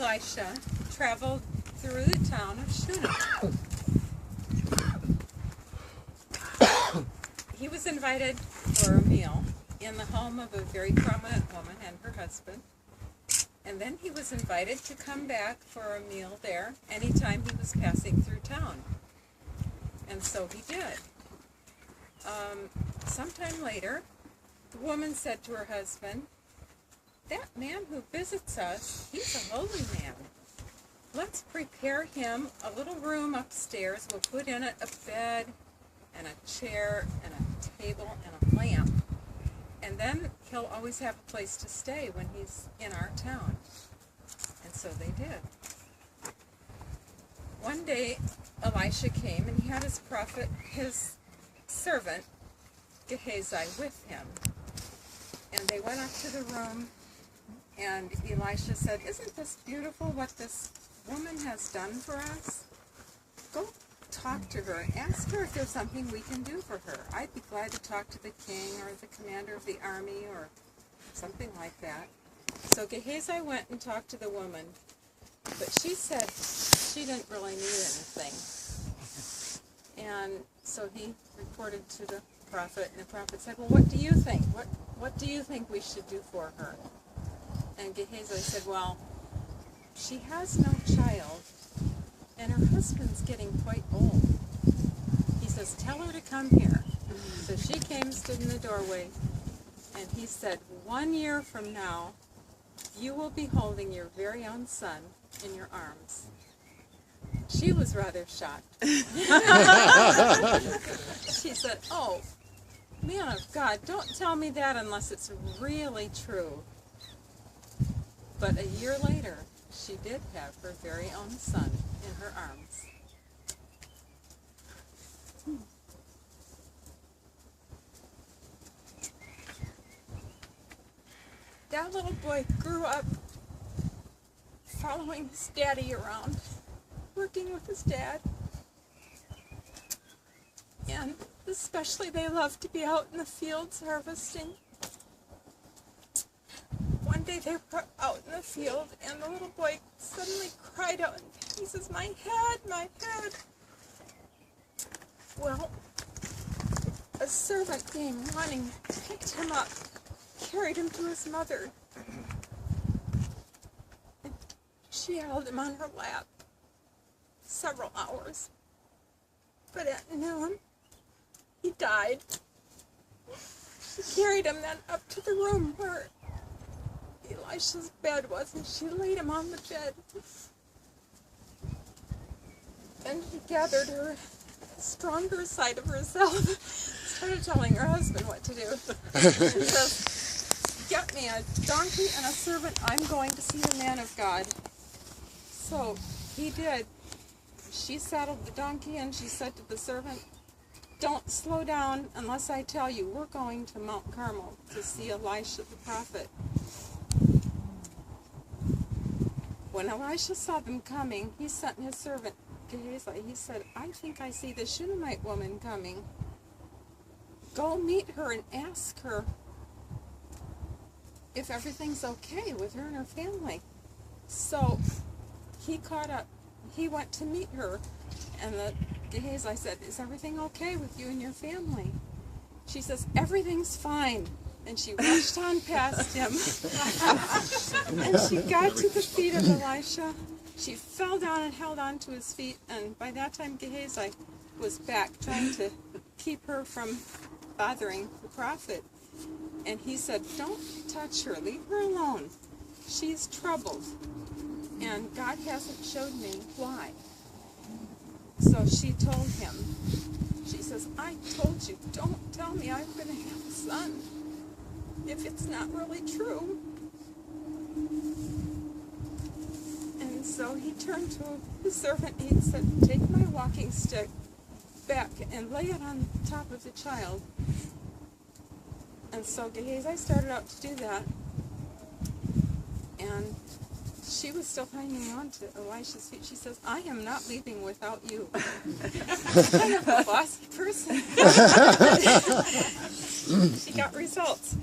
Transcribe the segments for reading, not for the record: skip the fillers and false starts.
Elisha traveled through the town of Shunammite. He was invited for a meal in the home of a very prominent woman and her husband. And then he was invited to come back for a meal there anytime he was passing through town. And so he did. Sometime later, the woman said to her husband, "That man who visits us, he's a holy man. Let's prepare him a little room upstairs. We'll put in it a bed and a chair and a table and a lamp. And then he'll always have a place to stay when he's in our town." And so they did. One day, Elisha came and he had his servant, Gehazi, with him. And they went up to the room, and Elisha said, "Isn't this beautiful what this woman has done for us? Go talk to her and ask her if there's something we can do for her. I'd be glad to talk to the king or the commander of the army or something like that." So Gehazi went and talked to the woman, but she said she didn't really need anything. And so he reported to the prophet, and the prophet said, "Well, what do you think? What do you think we should do for her?" And Gehazi said, "Well, she has no child, and her husband's getting quite old." He says, "Tell her to come here." So she came, stood in the doorway, and he said, "1 year from now, you will be holding your very own son in your arms." She was rather shocked. She said, "Oh, man of God, don't tell me that unless it's really true." But a year later, she did have her very own son in her arms. That little boy grew up following his daddy around, working with his dad. And especially they loved to be out in the fields harvesting. One day they were out in the field, and the little boy suddenly cried out, and he says, "My head, my head." Well, a servant came running, picked him up, carried him to his mother. And she held him on her lap several hours. But at noon, he died. She carried him then up to the room where Elisha's bed was, and she laid him on the bed. And she gathered her stronger side of herself, started telling her husband what to do. She says, "Get me a donkey and a servant. I'm going to see the man of God." So he did. She saddled the donkey, and she said to the servant, "Don't slow down unless I tell you. We're going to Mount Carmel to see Elisha the prophet." When Elisha saw them coming, he sent his servant Gehazi. He said, "I think I see the Shunammite woman coming. Go meet her and ask her if everything's okay with her and her family." So he caught up. He went to meet her, and Gehazi said, "Is everything okay with you and your family?" She says, "Everything's fine." And she rushed on past him. And she got to the feet of Elisha. She fell down and held on to his feet, and by that time Gehazi was back trying to keep her from bothering the prophet. And he said, "Don't touch her. Leave her alone. She's troubled, and God hasn't showed me why." So she told him, she says, "I told you, don't tell me I'm going to have a son if it's not really true." And so he turned to his servant and he said, "Take my walking stick back and lay it on top of the child." And so Gehazi started out to do that, and she was still hanging on to Elisha's feet. She says, "I am not leaving without you." Kind of a bossy person. She got results.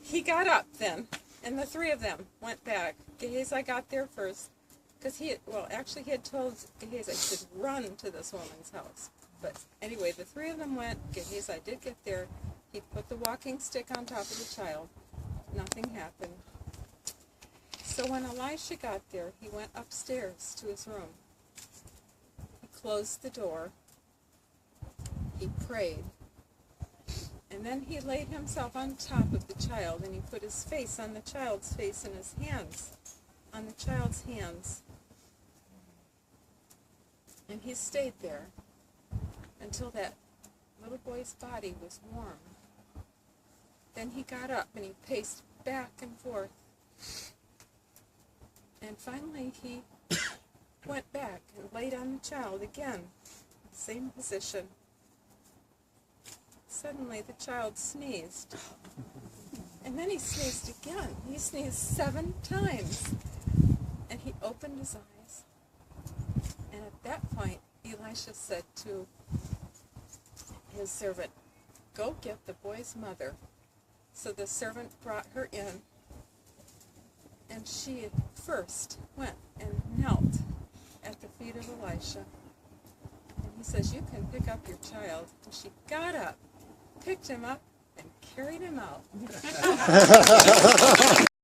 he got up then, and the three of them went back. Gehazi got there first, because he had told Gehazi to run to this woman's house. But anyway, the three of them went. Gehazi did get there. He put the walking stick on top of the child. Nothing happened. So when Elisha got there, he went upstairs to his room. He closed the door. He prayed. And then he laid himself on top of the child, and he put his face on the child's face and his hands on the child's hands. And he stayed there until that little boy's body was warm. Then he got up and he paced back and forth. And finally he went back and laid on the child again, same position. Suddenly the child sneezed. And then he sneezed again. He sneezed 7 times. And he opened his eyes. And at that point, Elisha said to his servant, "Go get the boy's mother." So the servant brought her in. And she first went and knelt at the feet of Elisha. And he says, "You can pick up your child." And she got up, picked him up, and carried him out.